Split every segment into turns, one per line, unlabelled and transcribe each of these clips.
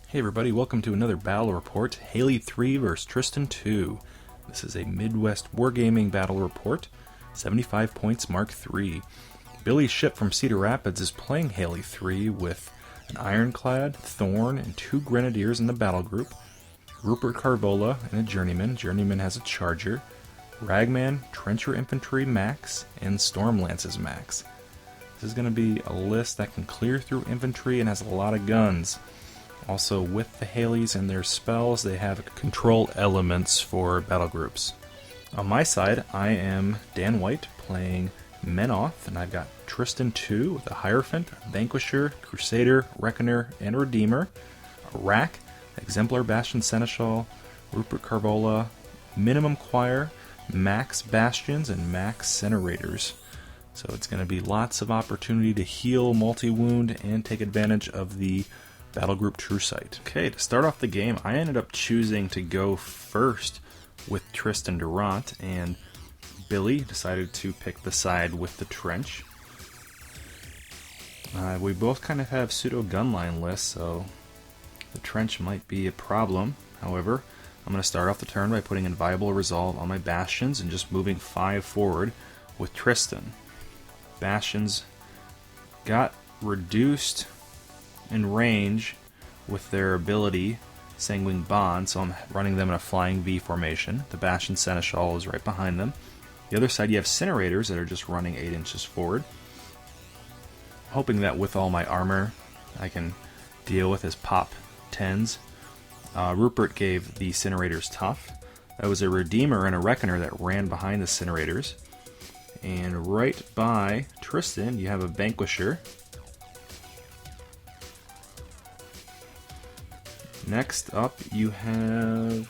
Hey everybody, welcome to another battle report, Haley3 vs. Tristan2. This is a Midwestwargaming battle report, 75 points Mark III. Billy's ship from Cedar Rapids is playing Haley3 with an Ironclad, Thorn, and 2 Grenadiers in the battle group, Rupert Carvola and a Journeyman. Journeyman has a Charger, Ragman, Trencher Infantry Max, and Storm Lances Max. This is going to be a list that can clear through infantry and has a lot of guns. Also, with the Haleys and their spells, they have control elements for battle groups. On my side, I am Dan White playing Menoth, and I've got Tristan2 with a Hierophant, Vanquisher, Crusader, Reckoner, and Redeemer, a Rack, Exemplar Bastion Seneschal, Rupert Carvola, Minimum Choir, Max Bastions, and Max Incinerators. So it's going to be lots of opportunity to heal, multi-wound, and take advantage of the Battle Group True Sight. Okay, to start off the game, I ended up choosing to go first with Tristan Durant, and Billy decided to pick the side with the trench. We both kind of have pseudo gunline lists, so the trench might be a problem. However, I'm going to start off the turn by putting Inviolable Resolve on my Bastions and just moving 5 forward with Tristan. Bastions got reduced in range with their ability Sanguine Bond, so I'm running them in a flying V formation. The Bastion Seneschal is right behind them. The other side you have Incinerators that are just running 8 inches forward. Hoping that with all my armor I can deal with his pop 10s. Rupert gave the Incinerators tough. That was a Redeemer and a Reckoner that ran behind the Incinerators. And right by Tristan you have a Vanquisher. Next up, you have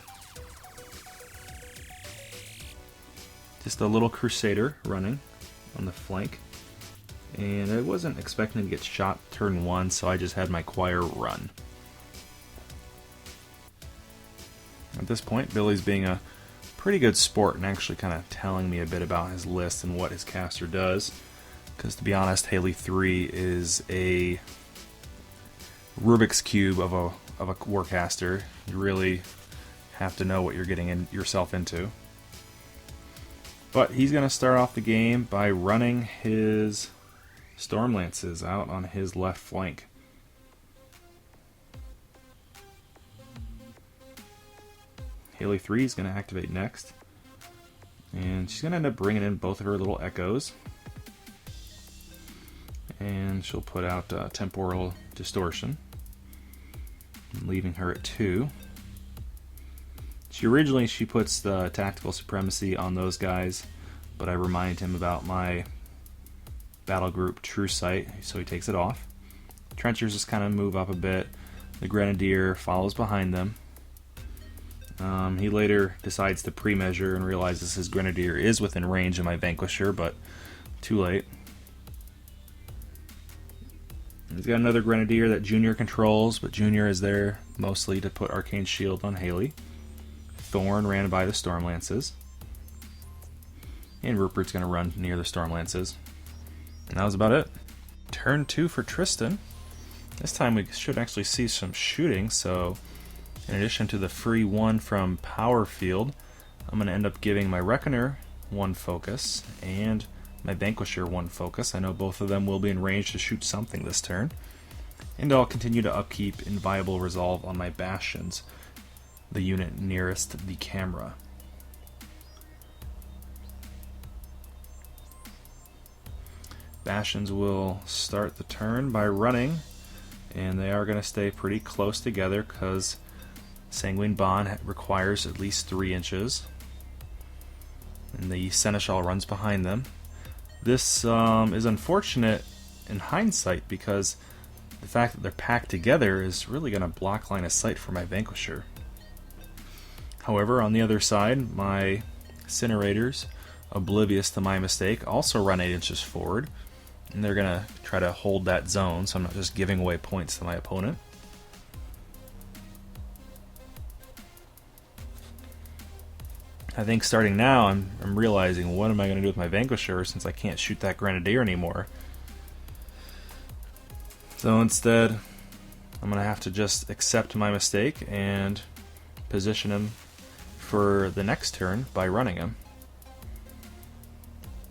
just a little Crusader running on the flank. And I wasn't expecting to get shot turn 1, so I just had my Choir run. At this point, Billy's being a pretty good sport and actually kind of telling me a bit about his list and what his caster does. Because to be honest, Haley3 is a Rubik's Cube of a Warcaster. You really have to know what you're getting yourself into. But he's going to start off the game by running his Storm Lances out on his left flank. Haley3 is going to activate next. And she's going to end up bringing in both of her little Echoes. And she'll put out Temporal Distortion, leaving her at 2. She puts the Tactical Supremacy on those guys, but I remind him about my Battle Group True Sight, so he takes it off. Trenchers just kind of move up a bit. The Grenadier follows behind them. He later decides to pre-measure and realizes his Grenadier is within range of my Vanquisher, but too late. He's got another Grenadier that Junior controls, but Junior is there mostly to put Arcane Shield on Haley. Thorn ran by the Storm Lances. And Rupert's going to run near the Storm Lances. And that was about it. Turn 2 for Tristan. This time we should actually see some shooting, so in addition to the free 1 from Power Field, I'm going to end up giving my Reckoner 1 focus and my Vanquisher 1 focus. I know both of them will be in range to shoot something this turn. And I'll continue to upkeep Inviolable Resolve on my Bastions, the unit nearest the camera. Bastions will start the turn by running, and they are going to stay pretty close together because Sanguine Bond requires at least 3 inches. And the Seneschal runs behind them. This is unfortunate in hindsight because the fact that they're packed together is really going to block line of sight for my Vanquisher. However, on the other side, my Incinerators, oblivious to my mistake, also run 8 inches forward. And they're going to try to hold that zone, so I'm not just giving away points to my opponent. I think starting now, I'm realizing, what am I going to do with my Vanquisher since I can't shoot that Grenadier anymore? So instead, I'm going to have to just accept my mistake and position him for the next turn by running him.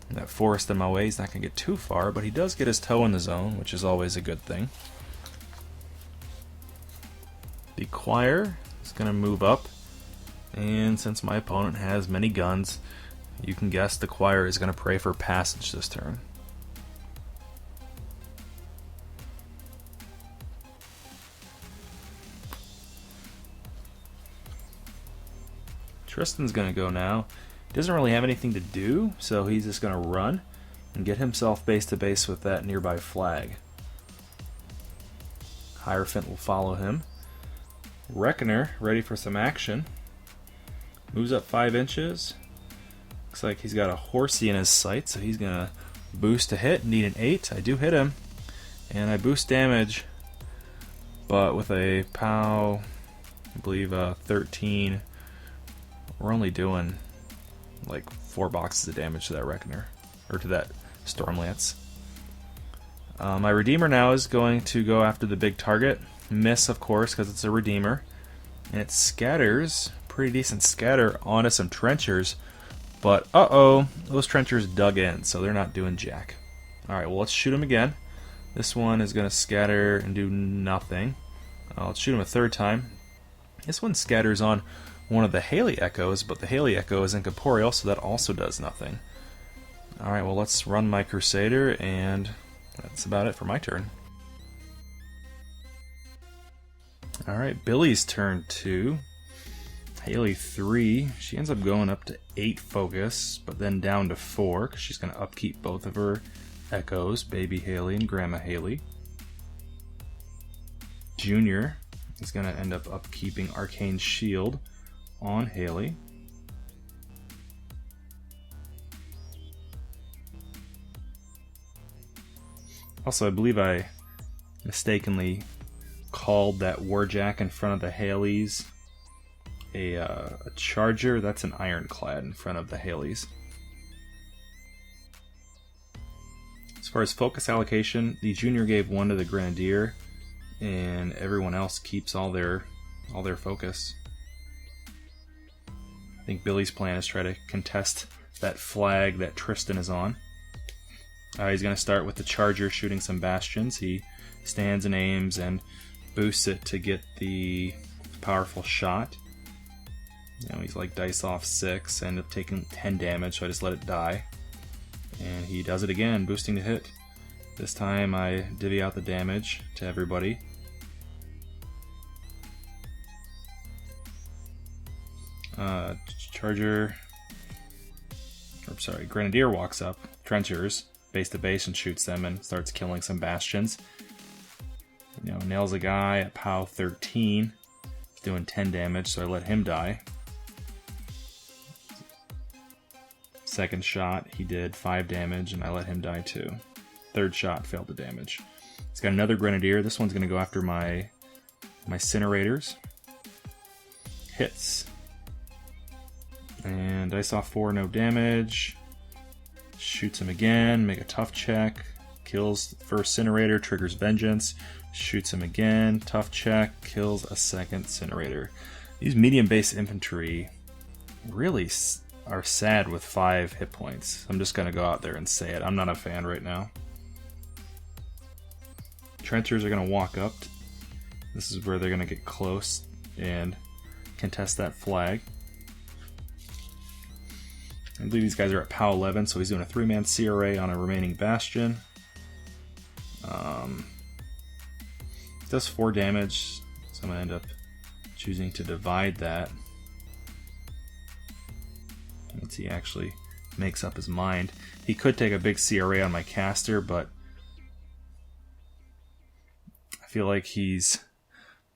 And that forest in my way, he's not going to get too far, but he does get his toe in the zone, which is always a good thing. The choir is going to move up, and since my opponent has many guns, you can guess the choir is going to pray for passage this turn. Tristan's going to go now. He doesn't really have anything to do, so he's just going to run and get himself base to base with that nearby flag. Hierophant will follow him. Reckoner, ready for some action. Moves up 5 inches. Looks like he's got a horsey in his sight, so he's going to boost to hit. Need an 8. I do hit him. And I boost damage, but with a POW, I believe 13, we're only doing like 4 boxes of damage to that Reckoner, or to that Stormlance. My Redeemer now is going to go after the big target. Miss, of course, because it's a Redeemer. And it scatters, pretty decent scatter, onto some trenchers. But, uh-oh, those trenchers dug in, so they're not doing jack. Alright, well, let's shoot him again. This one is going to scatter and do nothing. Let's shoot him a third time. This one scatters on one of the Haley Echoes, but the Haley Echo is incorporeal, so that also does nothing. Alright, well, let's run my Crusader, and that's about it for my turn. Alright, Billy's turn 2. Haley3, she ends up going up to 8 focus, but then down to 4, because she's going to upkeep both of her Echoes, Baby Haley and Grandma Haley. Junior is going to end up upkeeping Arcane Shield on Haley. Also, I believe I mistakenly called that Warjack in front of the Haleys a Charger. That's an Ironclad in front of the Haleys. As far as focus allocation, the Junior gave 1 to the Grenadier, and everyone else keeps all their focus. I think Billy's plan is try to contest that flag that Tristan is on. He's going to start with the Charger shooting some bastions. He stands and aims and boosts it to get the powerful shot. You know, he's like dice off 6, end up taking 10 damage, so I just let it die. And he does it again, boosting to hit. This time I divvy out the damage to everybody. Grenadier walks up, trenchers, base to base, and shoots them and starts killing some bastions. You know, nails a guy at POW 13. He's doing 10 damage, so I let him die. Second shot, he did 5 damage, and I let him die too. Third shot failed the damage. He's got another Grenadier. This one's going to go after my Incinerators. Hits. And dice off 4, no damage. Shoots him again, make a tough check. Kills first Incinerator, triggers Vengeance. Shoots him again, tough check, kills a second Incinerator. These medium-based infantry really are sad with 5 hit points. I'm just going to go out there and say it. I'm not a fan right now. Trenchers are going to walk up. This is where they're going to get close and contest that flag. I believe these guys are at POW 11, so he's doing a 3-man CRA on a remaining Bastion. Does 4 damage, so I'm going to end up choosing to divide that. Once he actually makes up his mind. He could take a big CRA on my caster, but I feel like he's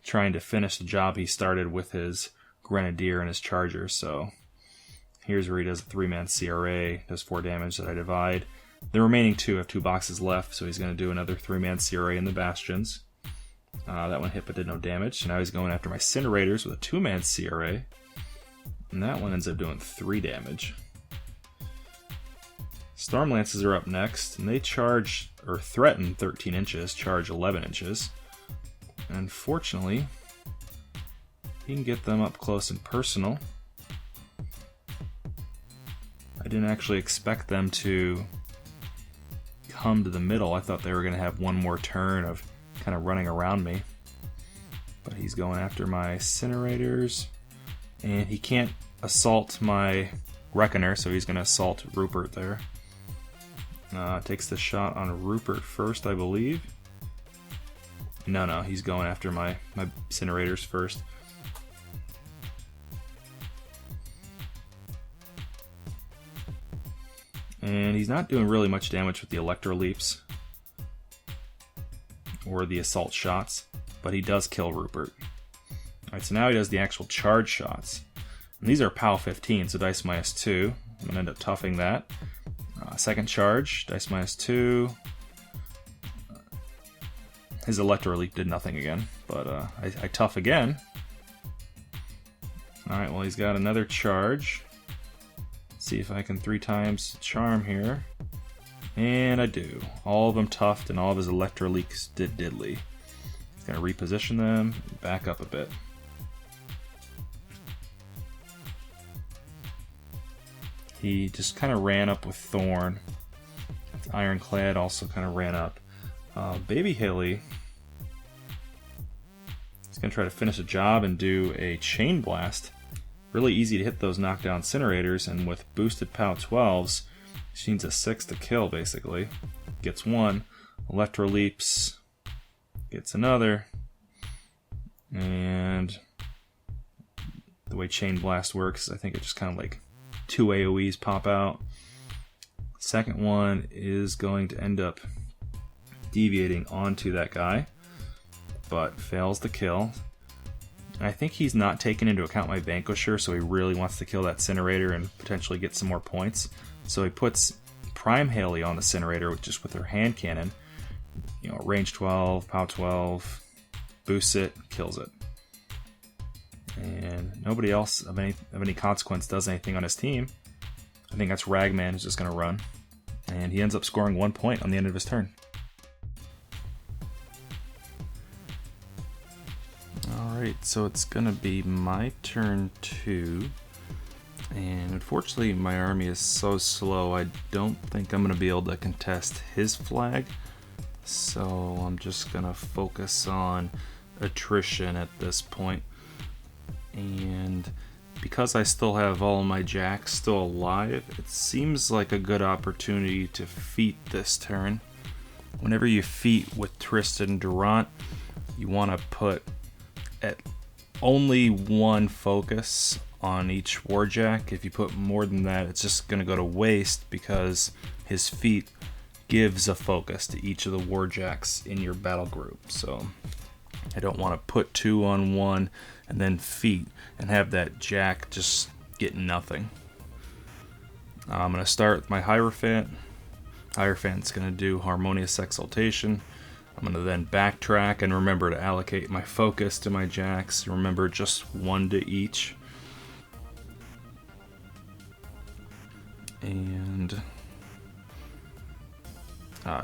trying to finish the job he started with his Grenadier and his Charger, so here's where he does a 3-man CRA, does 4 damage that I divide. The remaining 2 have 2 boxes left, so he's going to do another 3-man CRA in the Bastions. That one hit but did no damage, so now he's going after my Incinerators with a 2-man CRA. And that one ends up doing 3 damage. Stormlances are up next, and they charge, or threaten 13 inches, charge 11 inches. Unfortunately, he can get them up close and personal. I didn't actually expect them to come to the middle. I thought they were going to have one more turn of kind of running around me. But he's going after my incinerators, and he can't assault my Reckoner, so he's going to assault Rupert there. Takes the shot on Rupert first, I believe. No, he's going after my incinerators first. And he's not doing really much damage with the Electro Leaps or the assault shots, but he does kill Rupert. Alright, so now he does the actual charge shots. And these are POW 15, so dice -2. I'm going to end up toughing that. Second charge, dice -2. His Electro Leap did nothing again, but I tough again. Alright, well, he's got another charge. See if I can 3 times charm here. And I do. All of them toughed, and all of his Electro Leaks did diddly. He's going to reposition them, back up a bit. He just kind of ran up with Thorn. Ironclad also kind of ran up. Baby Haley is going to try to finish a job and do a Chain Blast. Really easy to hit those knockdown incinerators, and with boosted POW 12s, she needs a 6 to kill basically. Gets 1, Electro Leaps, gets another, and the way Chain Blast works, I think it just kind of like 2 AoEs pop out. Second one is going to end up deviating onto that guy, but fails to kill. I think he's not taking into account my Vanquisher, so he really wants to kill that Incinerator and potentially get some more points. So he puts Prime Haley on the Incinerator just with her hand cannon. You know, range 12, POW 12, boosts it, kills it. And nobody else of any consequence does anything on his team. I think that's Ragman who's just going to run. And he ends up scoring 1 point on the end of his turn. Alright, so it's going to be my turn 2. And unfortunately my army is so slow, I don't think I'm going to be able to contest his flag. So I'm just going to focus on attrition at this point. And because I still have all my jacks still alive, it seems like a good opportunity to feat this turn. Whenever you feat with Tristan Durant, you want to put at only 1 focus on each warjack. If you put more than that, it's just going to go to waste because his feat gives a focus to each of the warjacks in your battle group. So I don't want to put 2 on 1 and then feat and have that jack just get nothing. I'm going to start with my Hierophant. Hierophant's going to do Harmonious Exaltation. I'm going to then backtrack and remember to allocate my focus to my jacks. Remember just 1 to each. And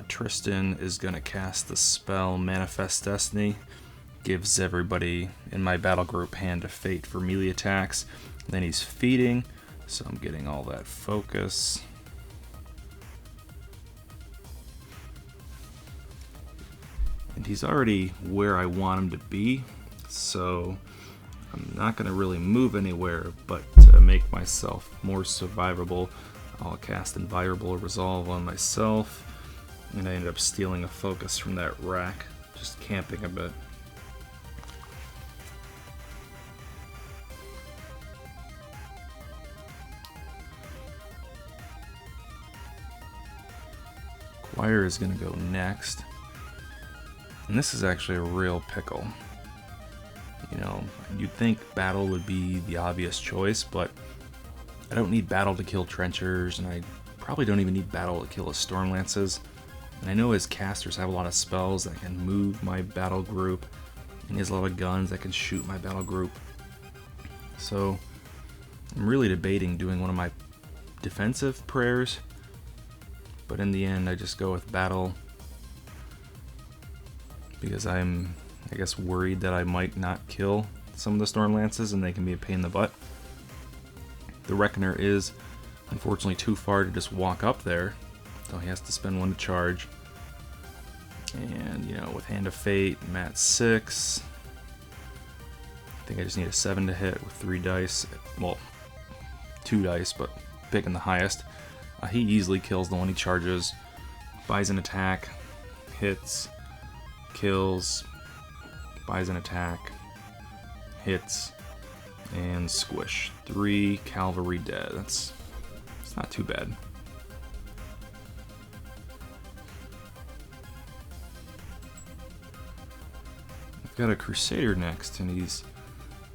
Tristan is going to cast the spell Manifest Destiny. Gives everybody in my battle group Hand of Fate for melee attacks. Then he's feeding, so I'm getting all that focus. And he's already where I want him to be, so I'm not going to really move anywhere, but to make myself more survivable, I'll cast Inviolable Resolve on myself, and I ended up stealing a focus from that rack, just camping a bit. Choir is going to go next. And this is actually a real pickle. You know, you'd think battle would be the obvious choice, but I don't need battle to kill trenchers, and I probably don't even need battle to kill his Stormlances. And I know his casters have a lot of spells that can move my battle group, and he has a lot of guns that can shoot my battle group. So I'm really debating doing one of my defensive prayers, but in the end I just go with battle because I'm I guess worried that I might not kill some of the Storm Lances and they can be a pain in the butt. The Reckoner is unfortunately too far to just walk up there, so he has to spend one to charge. And, you know, with Hand of Fate, I'm at 6. I think I just need a 7 to hit with 3 dice. Well, 2 dice, but picking the highest. He easily kills the one he charges. Buys an attack, hits, kills, buys an attack, hits, and squish. 3 cavalry dead. It's not too bad. I've got a Crusader next, and he's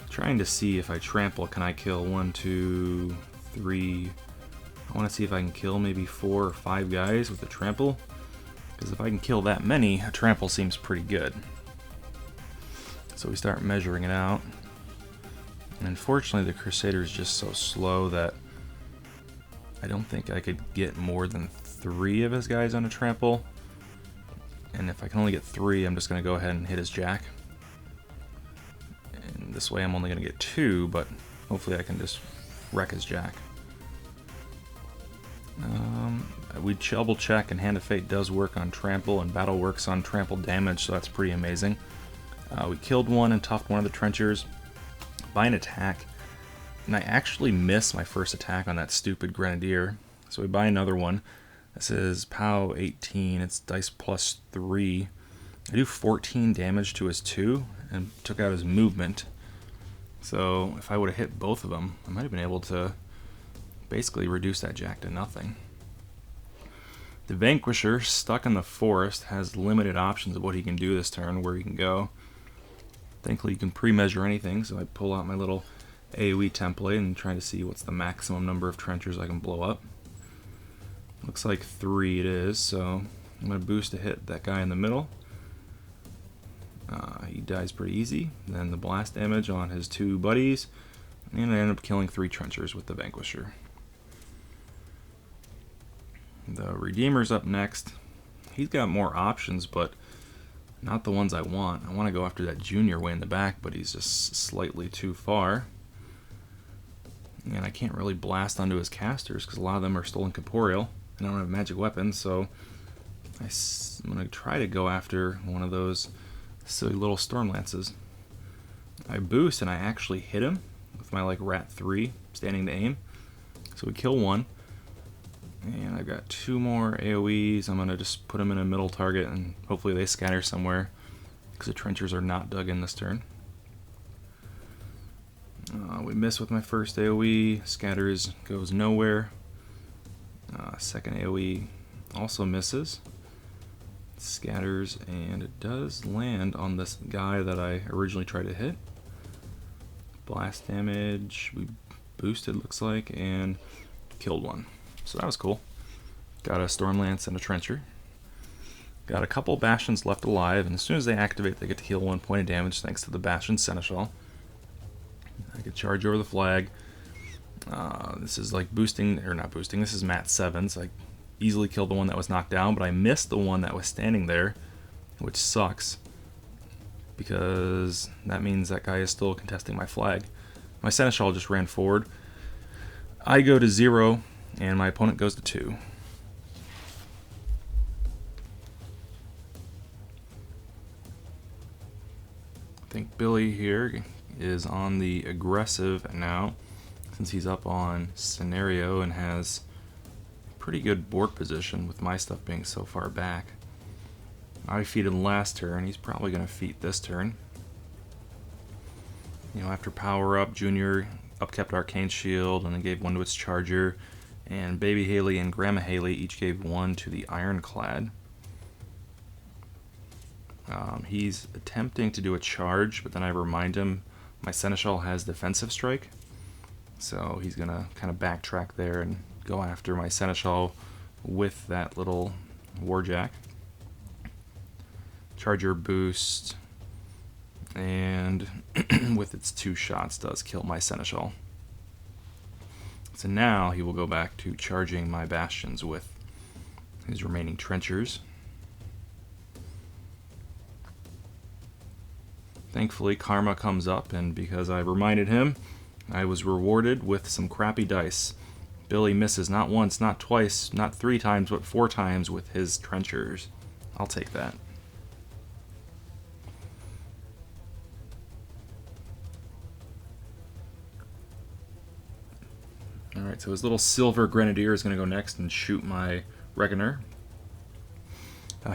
trying to see if I trample, can I kill 1, 2, 3... I want to see if I can kill maybe 4 or 5 guys with a trample, because if I can kill that many, a trample seems pretty good. So we start measuring it out. And unfortunately, the Crusader is just so slow that I don't think I could get more than 3 of his guys on a trample. And if I can only get 3, I'm just going to go ahead and hit his jack. And this way I'm only going to get 2, but hopefully I can just wreck his jack. We double check, and Hand of Fate does work on trample, and battle works on trample damage, so that's pretty amazing. We killed one and toughed one of the trenchers by an attack, and I actually missed my first attack on that stupid Grenadier. So we buy another one. This is POW 18, it's dice plus 3. I do 14 damage to his 2, and took out his movement. So if I would have hit both of them, I might have been able to basically reduce that jack to nothing. The Vanquisher, stuck in the forest, has limited options of what he can do this turn, where he can go. Thankfully you can pre-measure anything, so I pull out my little AoE template and try to see what's the maximum number of trenchers I can blow up. Looks like 3 it is, so I'm going to boost to hit that guy in the middle. He dies pretty easy. Then the blast damage on his 2 buddies, and I end up killing 3 trenchers with the Vanquisher. The Redeemer's up next. He's got more options, but not the ones I want. I want to go after that junior way in the back, but he's just slightly too far. And I can't really blast onto his casters because a lot of them are stolen corporeal, and I don't have magic weapons, so I'm going to try to go after one of those silly little Storm Lances. I boost and I actually hit him with my like Rat 3 standing to aim. So we kill one. And I've got 2 more AoEs. I'm going to just put them in a middle target and hopefully they scatter somewhere, because the trenchers are not dug in this turn. We miss with my first AoE. Scatters goes nowhere. Second AoE also misses. Scatters, and it does land on this guy that I originally tried to hit. Blast damage, we boosted looks like, and killed one. So that was cool. Got a Stormlance and a Trencher. Got a couple Bastions left alive, and as soon as they activate, they get to heal 1 point of damage thanks to the Bastion Seneschal. I could charge over the flag. This is like boosting, or not boosting, this is Mat 7, so I easily killed the one that was knocked down, but I missed the one that was standing there, which sucks, because that means that guy is still contesting my flag. My Seneschal just ran forward. I go to 0, and my opponent goes to 2. I think Billy here is on the aggressive now, since he's up on scenario and has pretty good board position with my stuff being so far back. I feated last turn, he's probably going to feat this turn. You know, after power up, Junior upkept Arcane Shield and then gave 1 to its Charger, and Baby Haley and Grandma Haley each gave 1 to the Ironclad. He's attempting to do a charge, but then I remind him my Seneschal has defensive strike, so he's gonna kind of backtrack there and go after my Seneschal with that little Warjack. Charger boost, and with its 2 shots does kill my Seneschal. So now he will go back to charging my Bastions with his remaining Trenchers. Thankfully, karma comes up, and because I reminded him, I was rewarded with some crappy dice. Billy misses not once, not twice, not 3 times, but 4 times with his trenchers. I'll take that. Alright, so his little silver grenadier is going to go next and shoot my reckoner.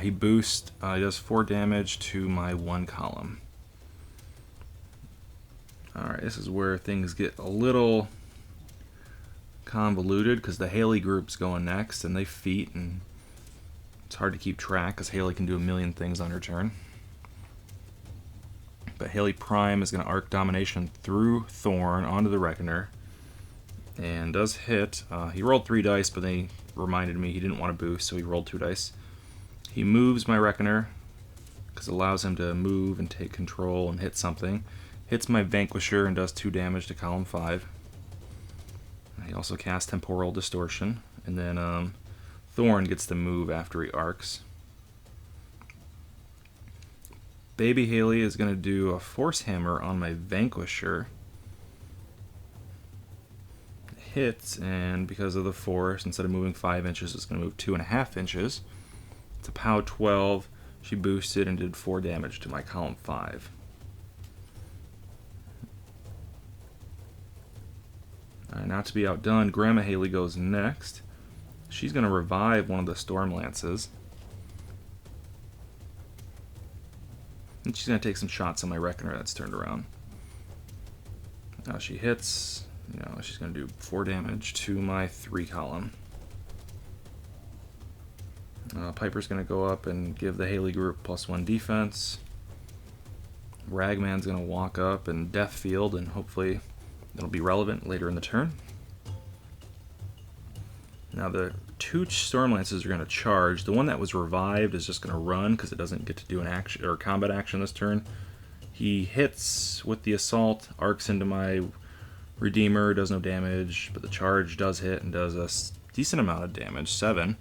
He boosts, he does 4 damage to my 1 column. Alright, this is where things get a little convoluted because the Haley group's going next and they feat, and it's hard to keep track because Haley can do a million things on her turn. But Haley Prime is going to arc domination through Thorn onto the reckoner and does hit. He rolled 3 dice, but they reminded me he didn't want to boost, so he rolled 2 dice. He moves my reckoner because it allows him to move and take control and hit something. Hits my Vanquisher and does 2 damage to column 5. He also casts Temporal Distortion, and then Thorn gets to move after he arcs. Baby Haley is going to do a Force Hammer on my Vanquisher. Hits, and because of the force, instead of moving 5 inches, it's going to move 2.5 inches. It's a POW 12. She boosted and did 4 damage to my column 5. Not to be outdone, Grandma Haley goes next. She's going to revive one of the Storm Lances. And she's going to take some shots on my Reckoner that's turned around. Now she hits. She's going to do 4 damage to my 3 column. Piper's going to go up and give the Haley group +1 defense. Ragman's going to walk up and Death Field, and hopefully it'll be relevant later in the turn. Now the 2 Storm Lances are going to charge. The one that was revived is just going to run because it doesn't get to do an action or combat action this turn. He hits with the assault, arcs into my Redeemer, does no damage, but the charge does hit and does a decent amount of damage, 7.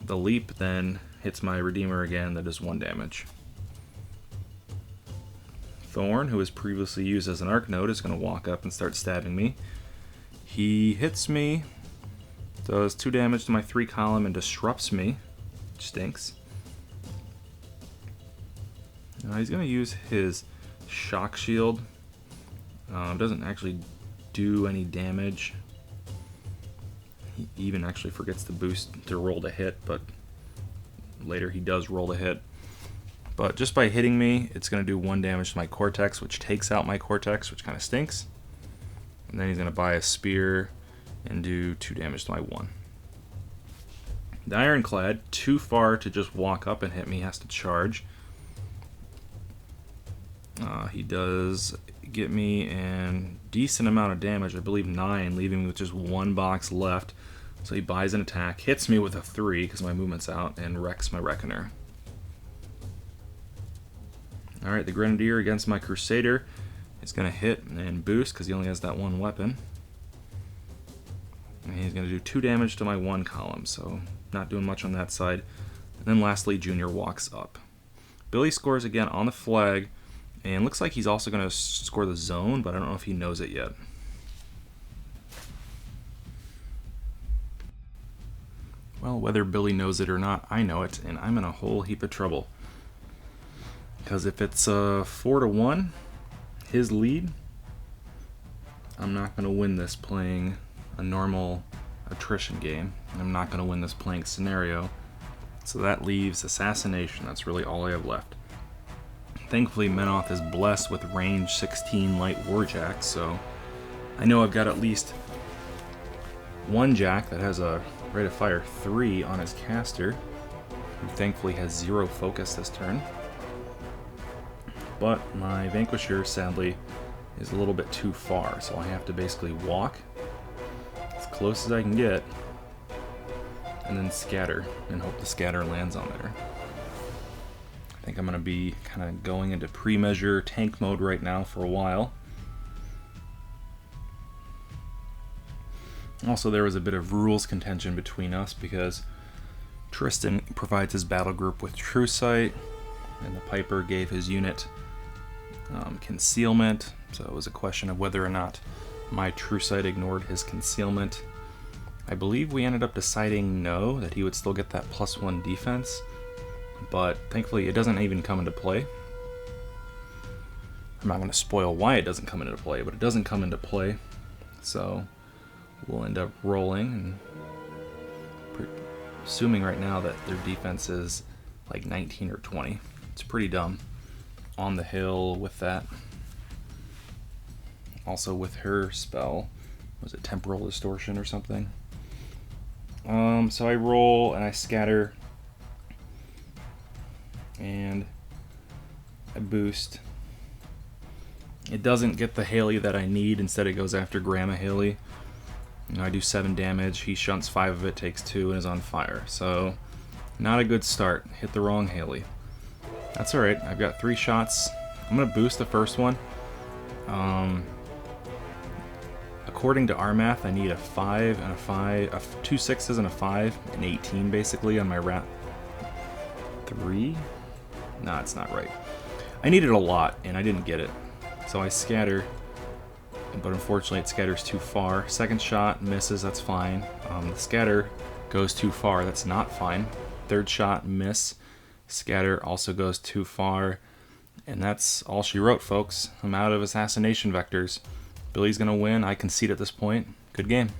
The leap then hits my Redeemer again, that does 1 damage. Thorn, who was previously used as an arc node, is going to walk up and start stabbing me. He hits me, does 2 damage to my 3 column, and disrupts me, which stinks. Now he's going to use his shock shield. Doesn't actually do any damage. He even actually forgets to boost to roll to hit, but later he does roll to hit. But just by hitting me, it's going to do 1 damage to my Cortex, which takes out my Cortex, which kind of stinks. And then he's going to buy a spear and do 2 damage to my 1. The Ironclad, too far to just walk up and hit me, has to charge. He does get me a decent amount of damage, I believe 9, leaving me with just 1 box left. So he buys an attack, hits me with a 3 because my movement's out, and wrecks my Reckoner. Alright, the Grenadier against my Crusader is going to hit and boost because he only has that 1 weapon. And he's going to do 2 damage to my 1 column, so not doing much on that side. And then lastly, Junior walks up. Billy scores again on the flag, and looks like he's also going to score the zone, but I don't know if he knows it yet. Well, whether Billy knows it or not, I know it, and I'm in a whole heap of trouble. Because if it's 4-1, his lead, I'm not going to win this playing a normal attrition game. I'm not going to win this playing scenario. So that leaves assassination. That's really all I have left. Thankfully, Menoth is blessed with range 16 light warjacks, so I know I've got at least 1 jack that has a rate of fire 3 on his caster, who thankfully has 0 focus this turn. But my Vanquisher, sadly, is a little bit too far, so I have to basically walk as close as I can get, and then scatter, and hope the scatter lands on there. I think I'm going to be kind of going into pre-measure tank mode right now for a while. Also, there was a bit of rules contention between us because Tristan provides his battle group with True Sight, and the Piper gave his unit Concealment, so it was a question of whether or not my true sight ignored his concealment. I believe we ended up deciding no, that he would still get that +1 defense, but thankfully it doesn't even come into play. I'm not going to spoil why it doesn't come into play, but it doesn't come into play, so we'll end up rolling, and assuming right now that their defense is like 19 or 20. It's pretty dumb. On the hill with that. Also with her spell, was it Temporal Distortion or something? So I roll and I scatter and I boost. It doesn't get the Haley that I need, instead it goes after Grandma Haley. You know, I do 7 damage, he shunts 5 of it, takes 2, and is on fire. So, not a good start. Hit the wrong Haley. That's alright, I've got 3 shots. I'm going to boost the first one. According to our math, I need a 5 and a 5, 2 6s and a 5, an 18 basically on my rat. 3? Nah, it's not right. I needed a lot, and I didn't get it. So I scatter, but unfortunately it scatters too far. Second shot misses, that's fine. The scatter goes too far, that's not fine. Third shot, miss. Scatter also goes too far. And that's all she wrote, folks. I'm out of assassination vectors. Billy's gonna win. I concede at this point. Good game.